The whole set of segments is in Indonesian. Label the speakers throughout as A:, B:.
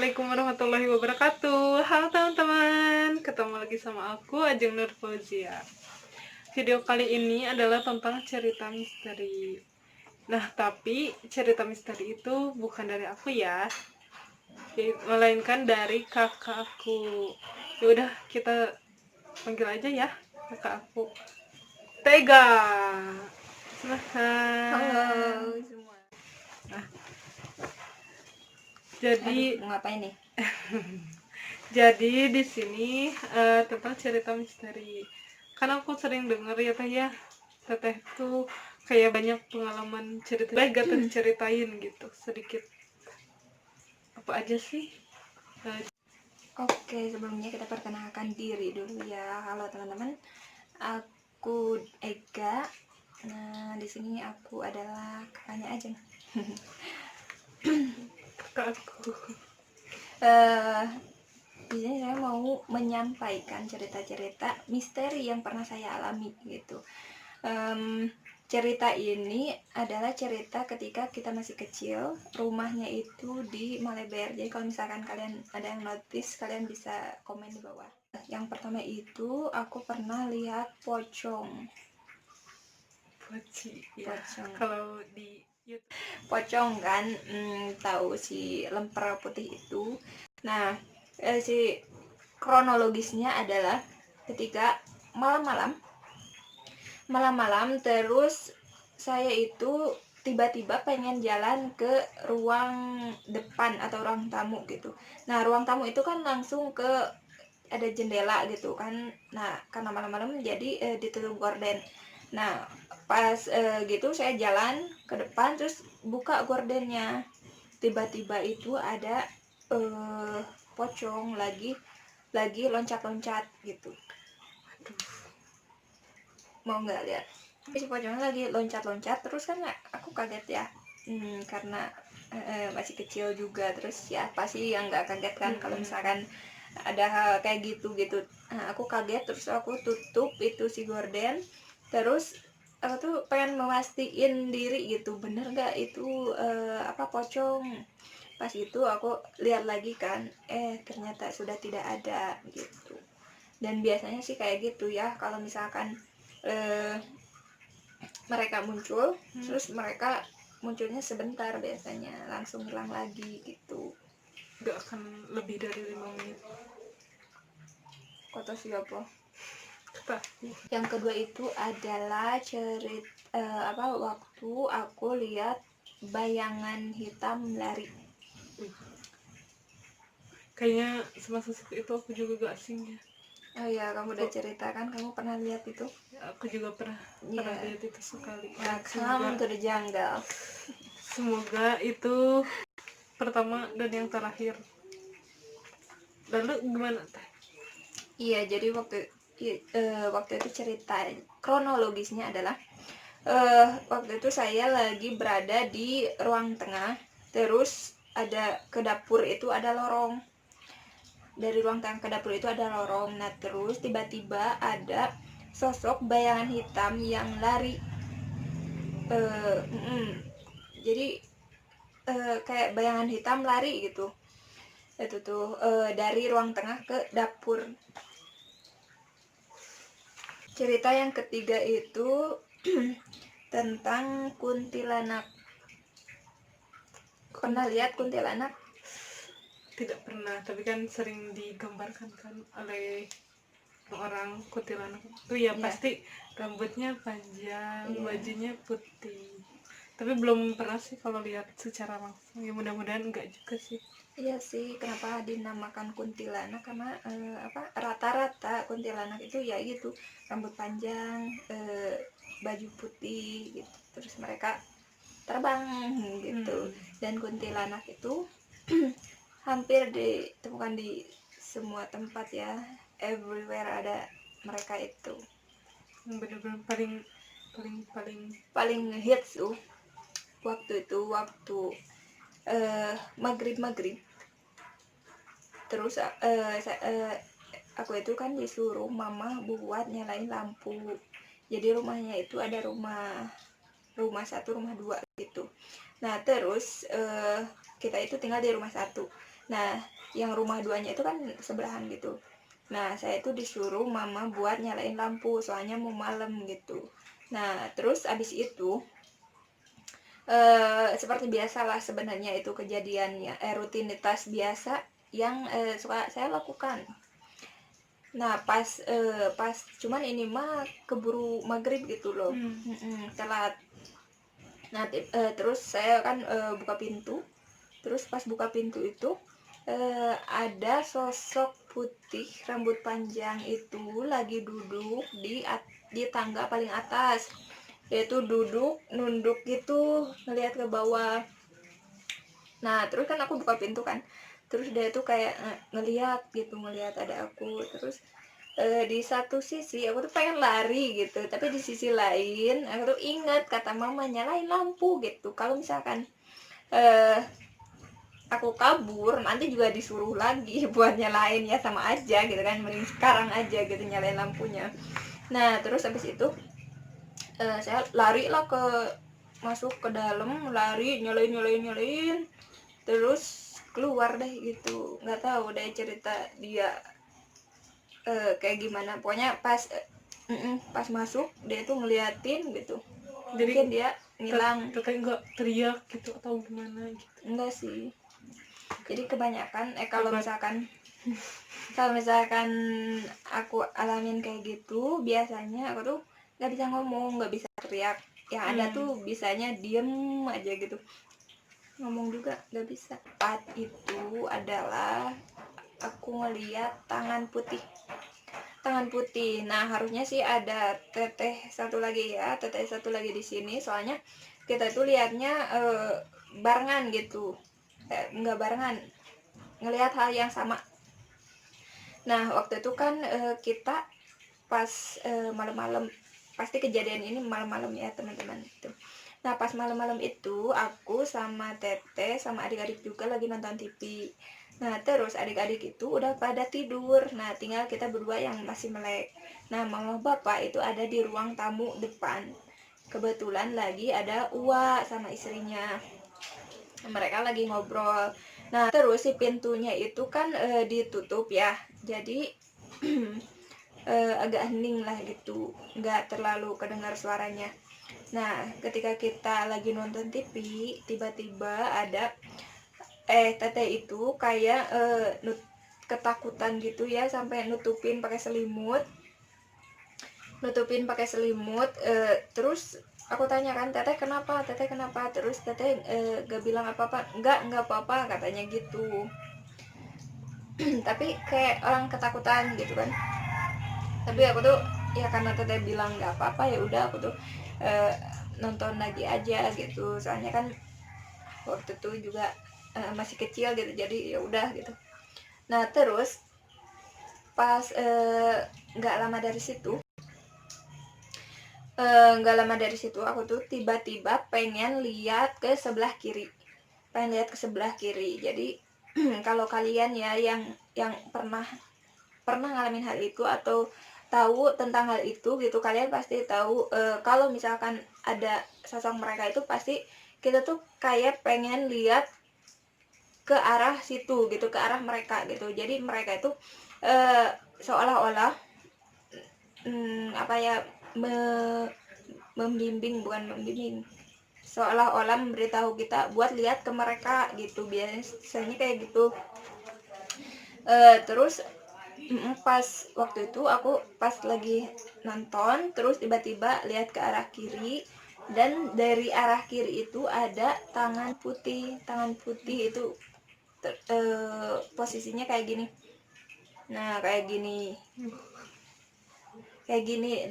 A: Assalamualaikum warahmatullahi wabarakatuh. Halo teman-teman, ketemu lagi sama aku Ajeng Nur Fauzia. Video kali ini adalah tentang cerita misteri. Nah, tapi cerita misteri itu bukan dari aku ya, melainkan dari kakak aku. Ya udah, kita panggil aja ya kakak aku. Tega.
B: Halo
A: Silahkan.
B: semua.
A: Jadi
B: Mau ngapain nih?
A: Jadi di sini tentang cerita misteri. Karena aku sering dengar ya teh ya, teteh tuh kayak banyak pengalaman cerita. Baik gak teh ceritain gitu sedikit. Apa aja sih? Eh,
B: Oke, sebelumnya kita perkenalkan diri dulu ya. Halo teman-teman, aku Ega. Nah, di sini aku adalah kakaknya Ajeng.
A: kakak aku.
B: Eh, di sini saya mau menyampaikan cerita-cerita misteri yang pernah saya alami gitu. Cerita ini adalah cerita ketika kita masih kecil. Rumahnya itu di Maleber. Jadi kalau misalkan kalian ada yang notice, kalian bisa komen di bawah. Yang pertama itu aku pernah lihat pocong.
A: Poci ya.
B: Pocong,
A: Kalau di YouTube.
B: pocong kan, tahu si lemper putih itu. Nah, si kronologisnya adalah ketika malam-malam terus saya itu tiba-tiba pengen jalan ke ruang depan atau ruang tamu gitu. Nah, ruang tamu itu kan langsung ke ada jendela gitu kan. Nah, karena malam-malam jadi ditutup gorden. Nah, pas gitu saya jalan ke depan terus buka gordennya. Tiba-tiba itu ada pocong lagi loncat-loncat gitu. Mau nggak lihat? Si pocongnya lagi loncat-loncat terus kan aku kaget ya, karena masih kecil juga. Terus ya pasti yang nggak kaget kan kalau misalkan ada hal kayak gitu. Nah, aku kaget terus aku tutup itu si gorden. Terus aku tuh pengen memastiin diri gitu, bener nggak itu pocong. Pas itu aku lihat lagi kan, ternyata sudah tidak ada gitu. Dan biasanya sih kayak gitu ya, kalau misalkan mereka muncul, terus mereka munculnya sebentar, biasanya langsung hilang lagi gitu.
A: Gak akan lebih dari 5 menit.
B: Kota siapa?
A: Kata
B: Yang kedua itu adalah waktu aku lihat bayangan hitam lari.
A: kayaknya semasa itu aku juga gak asing ya.
B: Oh iya, kamu udah cerita kan, kamu pernah lihat itu?
A: Aku juga pernah
B: Iya.
A: lihat itu sekali.
B: Welcome to the jungle.
A: Semoga itu pertama dan yang terakhir. Lalu gimana teh?
B: Iya, jadi waktu itu cerita kronologisnya adalah waktu itu saya lagi berada di ruang tengah, terus ada ke dapur itu ada lorong. Dari ruang tengah ke dapur itu ada lorong. Nah, terus tiba-tiba ada sosok bayangan hitam yang lari. Jadi kayak bayangan hitam lari gitu. Itu tuh dari ruang tengah ke dapur. Cerita yang ketiga itu tentang kuntilanak. Pernah lihat kuntilanak?
A: Tidak pernah, tapi kan sering digambarkan kan oleh orang kuntilanak itu ya,
B: Iya.
A: pasti rambutnya panjang,
B: Iya.
A: bajunya putih. Tapi belum pernah sih kalau lihat secara langsung. Ya mudah-mudahan enggak juga sih.
B: Iya sih, kenapa dinamakan kuntilanak? Karena rata-rata kuntilanak itu ya gitu, rambut panjang, baju putih gitu. Terus mereka terbang gitu. Dan kuntilanak itu hampir ditemukan di semua tempat ya, everywhere ada mereka itu.
A: Benar-benar paling
B: Hits waktu itu maghrib. Terus aku itu kan disuruh mama buat nyalain lampu. Jadi rumahnya itu ada rumah 1, rumah 2 gitu. Nah, terus kita itu tinggal di rumah 1. Nah yang rumah duanya itu kan sebelahan gitu. Nah saya itu disuruh mama buat nyalain lampu soalnya mau malam gitu. Nah terus abis itu seperti biasalah sebenarnya itu kejadiannya, rutinitas biasa yang suka saya lakukan. Nah pas cuman ini mah keburu maghrib gitu loh. Telat. Nah terus saya kan buka pintu, terus pas buka pintu itu ada sosok putih rambut panjang itu lagi duduk di tangga paling atas. Dia tuh duduk nunduk gitu ngelihat ke bawah. Nah terus kan aku buka pintu kan, terus dia tuh kayak ngelihat gitu, ngelihat ada aku. Terus di satu sisi aku tuh pengen lari gitu, tapi di sisi lain aku tuh ingat kata mama nyalain lampu gitu, kalau misalkan eh, aku kabur nanti juga disuruh lagi buat nyalain, ya sama aja gitu kan, mending sekarang aja gitu nyalain lampunya. Nah terus habis itu saya lari lah masuk ke dalam, lari nyalain terus keluar deh gitu. Nggak tahu deh cerita dia kayak gimana, pokoknya pas masuk dia tuh ngeliatin gitu,
A: Jadi
B: mungkin dia ngilang.
A: teteh nggak teriak gitu atau gimana gitu?
B: Enggak sih, jadi kebanyakan kalau
A: Apa?
B: misalkan kalau misalkan aku alamin kayak gitu, biasanya aku tuh nggak bisa ngomong, nggak bisa teriak, yang ada tuh bisanya diem aja gitu, ngomong juga nggak bisa. Saat itu adalah aku ngeliat tangan putih. Nah harusnya sih ada teteh satu lagi ya, teteh satu lagi di sini, soalnya kita tuh liatnya barengan gitu, nggak barengan, ngelihat hal yang sama. Nah waktu itu kan kita pas malam-malam, pasti kejadian ini malam-malam ya teman-teman itu. Nah pas malam-malam itu aku sama teteh sama adik-adik juga lagi nonton TV. Nah terus adik-adik itu udah pada tidur, nah tinggal kita berdua yang masih melek. Nah mama bapak itu ada di ruang tamu depan, kebetulan lagi ada Uwa sama istrinya, mereka lagi ngobrol. Nah terus si pintunya itu kan ditutup ya, jadi agak hening lah gitu, nggak terlalu kedengar suaranya. Nah ketika kita lagi nonton TV, tiba-tiba ada teteh itu kayak ketakutan gitu ya, sampai nutupin pakai selimut. Terus aku tanya kan, teteh kenapa, terus teteh gak bilang apa-apa, nggak apa-apa katanya gitu. Tapi kayak orang ketakutan gitu kan. Tapi aku tuh ya karena teteh bilang nggak apa-apa, ya udah aku tuh nonton lagi aja gitu, soalnya kan waktu itu juga masih kecil gitu, jadi ya udah gitu. Nah terus pas nggak lama dari situ aku tuh tiba-tiba pengen lihat ke sebelah kiri, jadi kalau kalian ya yang pernah ngalamin hal itu atau tahu tentang hal itu gitu, kalian pasti tahu kalau misalkan ada sosok mereka itu pasti kita tuh kayak pengen lihat ke arah situ gitu, ke arah mereka gitu. Jadi mereka itu seolah-olah apa ya, bukan membimbing, seolah-olah memberitahu kita buat lihat ke mereka gitu, biasanya kayak gitu. Terus pas waktu itu aku pas lagi nonton, terus tiba-tiba lihat ke arah kiri, dan dari arah kiri itu ada tangan putih itu posisinya kayak gini. Nah kayak gini,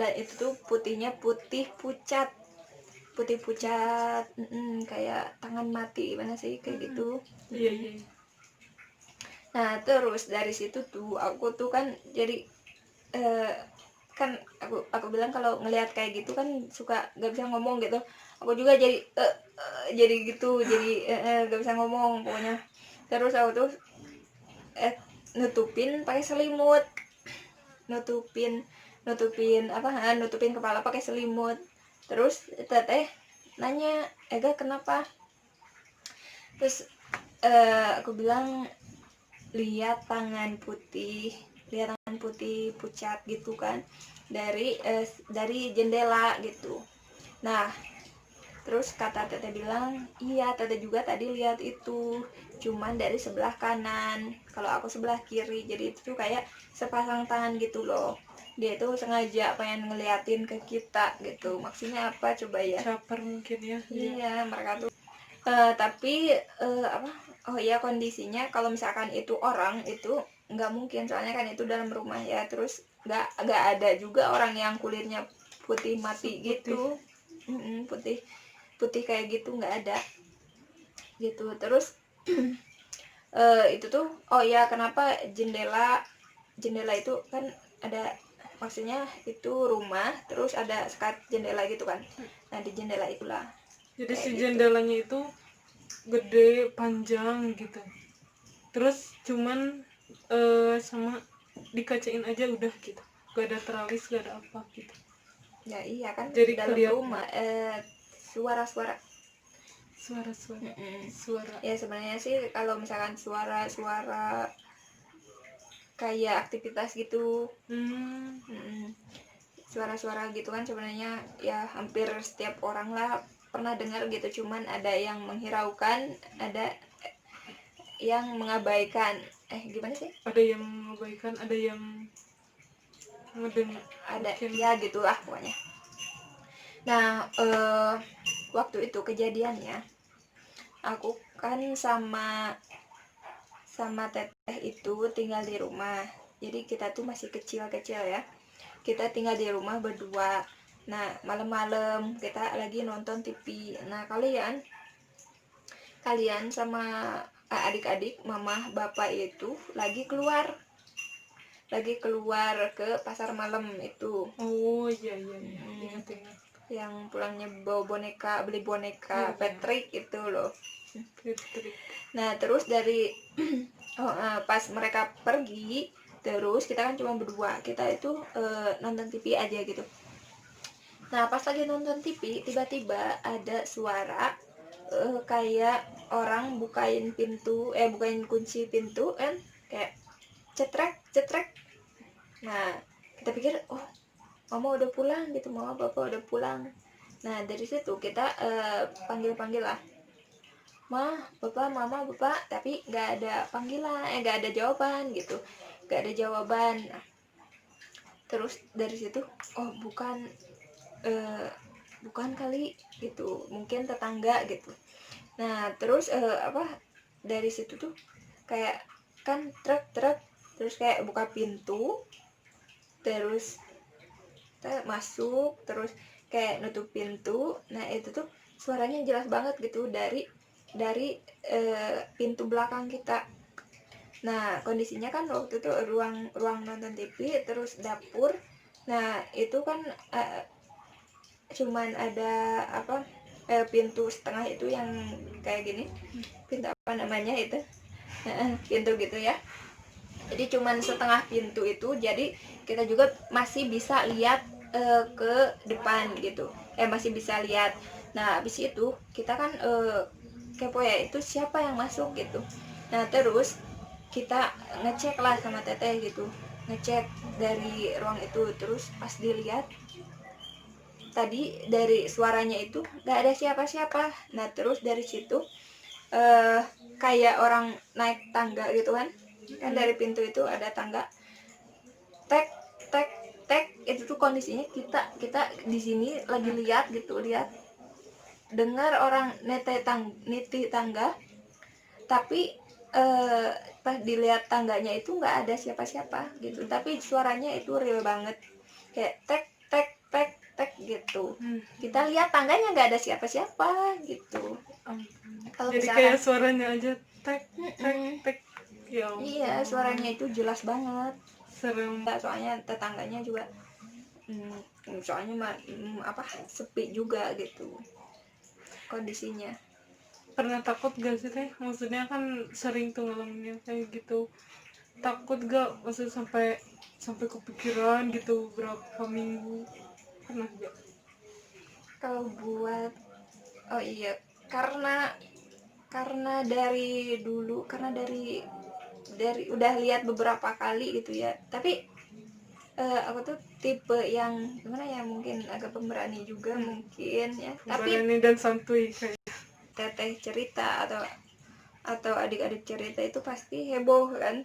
B: dan itu tuh putihnya putih pucat, kayak tangan mati gimana sih, kayak gitu.
A: Iya.
B: Nah terus dari situ tuh aku tuh kan jadi kan aku bilang kalau ngelihat kayak gitu kan suka gak bisa ngomong gitu. Aku juga jadi gitu, jadi gak bisa ngomong pokoknya. Terus aku tuh nutupin pakai selimut, nutupin kepala pakai selimut. Terus teteh nanya, Ega kenapa? Terus aku bilang lihat tangan putih pucat gitu kan dari jendela gitu. Nah terus kata teteh bilang, iya teteh juga tadi lihat itu, cuman dari sebelah kanan, kalau aku sebelah kiri. Jadi itu tuh kayak sepasang tangan gitu loh, dia itu sengaja pengen ngeliatin ke kita gitu. Maksudnya apa coba ya?
A: Caper mungkin ya.
B: Iya mereka tuh tapi apa, oh iya kondisinya kalau misalkan itu orang itu nggak mungkin, soalnya kan itu dalam rumah ya. Terus nggak ada juga orang yang kulitnya putih mati gitu. Putih putih kayak gitu nggak ada gitu. Terus itu tuh, oh ya kenapa jendela itu kan ada, maksudnya itu rumah terus ada sekat jendela gitu kan. Nah di jendela itulah
A: Jadi
B: kayak
A: si
B: gitu.
A: jendelanya itu gede, panjang gitu. Terus cuman sama dikacain aja udah gitu. Gak ada teralis, gak ada apa gitu.
B: Ya iya kan
A: Jadi
B: dalam
A: kelihatan
B: rumah suara-suara.
A: suara-suara. Suara.
B: Ya sebenarnya sih kalau misalkan suara-suara kayak aktivitas gitu, suara-suara gitu kan sebenarnya ya hampir setiap orang lah pernah dengar gitu. Cuman ada yang menghiraukan, ada yang mengabaikan. Gimana sih?
A: Ada yang mengabaikan, ada yang ngedengar.
B: Ada
A: Mungkin.
B: ya gitulah pokoknya. Nah waktu itu kejadiannya aku kan sama teteh itu tinggal di rumah. Jadi kita tuh masih kecil-kecil ya, kita tinggal di rumah berdua. Nah malam-malam kita lagi nonton TV. Nah kalian sama adik-adik mama bapak itu lagi keluar ke pasar malam itu.
A: Oh iya iya iya. Ingat-ingat.
B: Yang pulangnya bawa boneka, beli boneka Patrick itu loh.
A: Patrick.
B: Nah terus dari pas mereka pergi, terus kita kan cuma berdua, kita itu nonton TV aja gitu. Nah pas lagi nonton TV tiba-tiba ada suara kayak orang bukain kunci pintu kan, kayak cetrek cetrek. Nah kita pikir oh mama udah pulang gitu, mama bapak udah pulang. Nah dari situ kita panggil lah, mah bapak mama bapak, tapi nggak ada panggilan, nggak ada jawaban gitu, nggak ada jawaban. Nah, terus dari situ oh bukan kali gitu, mungkin tetangga gitu. Nah terus dari situ tuh kayak kan truk terus kayak buka pintu, terus kita masuk, terus kayak nutup pintu. Nah itu tuh suaranya jelas banget gitu dari pintu belakang kita. Nah kondisinya kan waktu itu ruang nonton TV terus dapur. Nah itu kan cuman ada pintu setengah itu yang kayak gini, pintu apa namanya itu, pintu gitu ya. Jadi cuman setengah pintu itu, jadi kita juga masih bisa lihat ke depan gitu, masih bisa lihat. Nah habis itu kita kan kepo ya, itu siapa yang masuk gitu. Nah terus kita ngecek lah sama teteh gitu, ngecek dari ruang itu. Terus pas dilihat tadi dari suaranya itu nggak ada siapa-siapa. Nah terus dari situ kayak orang naik tangga gitu kan dari pintu itu ada tangga, tek tek tek. Itu tuh kondisinya kita di sini lagi lihat gitu, lihat dengar orang niti tangga, tapi pas dilihat tangganya itu nggak ada siapa-siapa gitu, tapi suaranya itu real banget, kayak tek tek tek tek gitu. Kita lihat tangganya nggak ada siapa-siapa gitu. Kalau
A: Jadi
B: misalkan
A: kayak suaranya aja tek tek tek. Ya
B: iya suaranya itu jelas banget.
A: serem.
B: Soalnya tetangganya juga soalnya sepi juga gitu kondisinya.
A: Pernah takut gak sih teh? Maksudnya kan sering tuh ngalaminnya kayak gitu. Takut gak? Maksudnya sampai kepikiran gitu berapa minggu? Pernah gak?
B: Kalau buat oh iya, karena dari dulu, karena dari udah lihat beberapa kali gitu ya. Tapi aku tuh tipe yang gimana ya, mungkin agak pemberani juga mungkin ya. Tapi
A: Pemberani dan santuy kayak.
B: teteh cerita atau adik-adik cerita itu pasti heboh kan.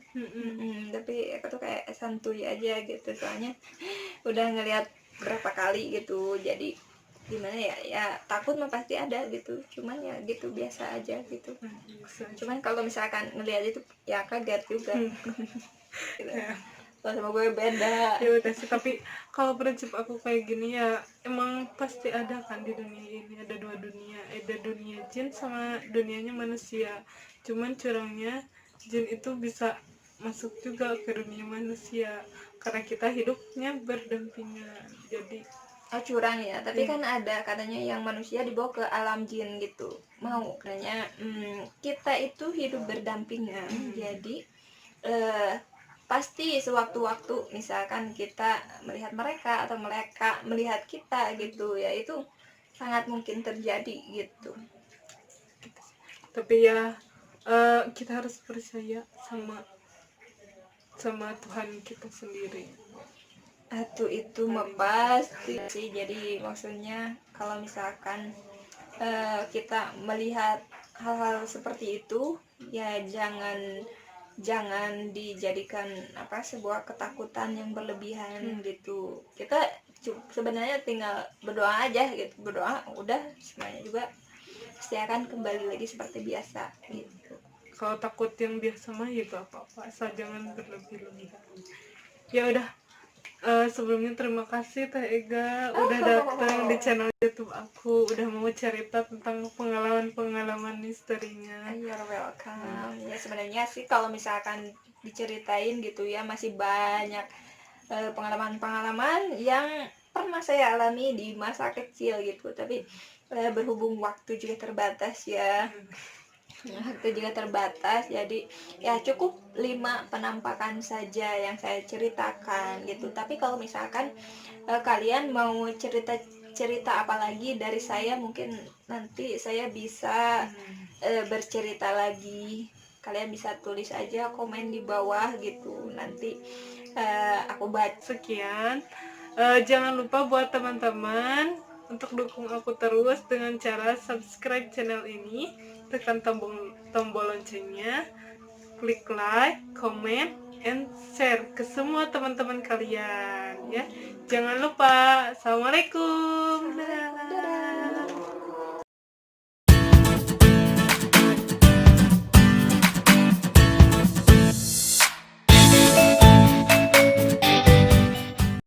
B: Tapi aku tuh kayak santuy aja gitu, soalnya udah ngelihat berapa kali gitu. Jadi gimana ya, ya takut mah pasti ada gitu, cuman ya gitu biasa aja gitu. Cuman kalau misalkan ngelihat itu ya kaget juga. Gitu.
A: Ya.
B: Kalau sama gue beda.
A: Ya udah sih, tapi kalau prinsip aku kayak gini ya, emang pasti ada kan di dunia ini, ada dua dunia, ada dunia jin sama dunianya manusia. Cuman curangnya jin itu bisa masuk juga ke dunia manusia karena kita hidupnya berdampingan. Jadi
B: Curang ya, tapi
A: iya.
B: kan ada katanya yang manusia dibawa ke alam jin gitu. Mau katanya kita itu hidup berdampingan. Jadi pasti sewaktu-waktu misalkan kita melihat mereka atau mereka melihat kita gitu ya, itu sangat mungkin terjadi gitu.
A: Tapi ya kita harus percaya sama Tuhan kita sendiri.
B: Itu mah pasti sih. Jadi maksudnya kalau misalkan kita melihat hal-hal seperti itu ya jangan dijadikan sebuah ketakutan yang berlebihan gitu. Kita sebenarnya tinggal berdoa aja gitu, berdoa udah semuanya juga pasti akan kembali lagi seperti biasa gitu.
A: Kalau takut yang biasa mah ya gak apa-apa, asal jangan berlebih-lebihan. Ya udah, sebelumnya terima kasih Teh Ega udah datang di channel YouTube aku, udah mau cerita tentang pengalaman-pengalaman misterinya.
B: You're welcome. Ya sebenarnya sih kalau misalkan diceritain gitu ya masih banyak pengalaman-pengalaman yang pernah saya alami di masa kecil gitu. Tapi berhubung waktu juga terbatas ya. Waktu juga terbatas, jadi ya cukup 5 penampakan saja yang saya ceritakan gitu. Tapi kalau misalkan kalian mau cerita apalagi dari saya, mungkin nanti saya bisa bercerita lagi. Kalian bisa tulis aja komen di bawah gitu, nanti aku baca.
A: Sekian, jangan lupa buat teman-teman untuk dukung aku terus dengan cara subscribe channel ini, tekan tombol loncengnya, klik like, comment, and share ke semua teman-teman kalian ya. Jangan lupa. Assalamualaikum. Dadah.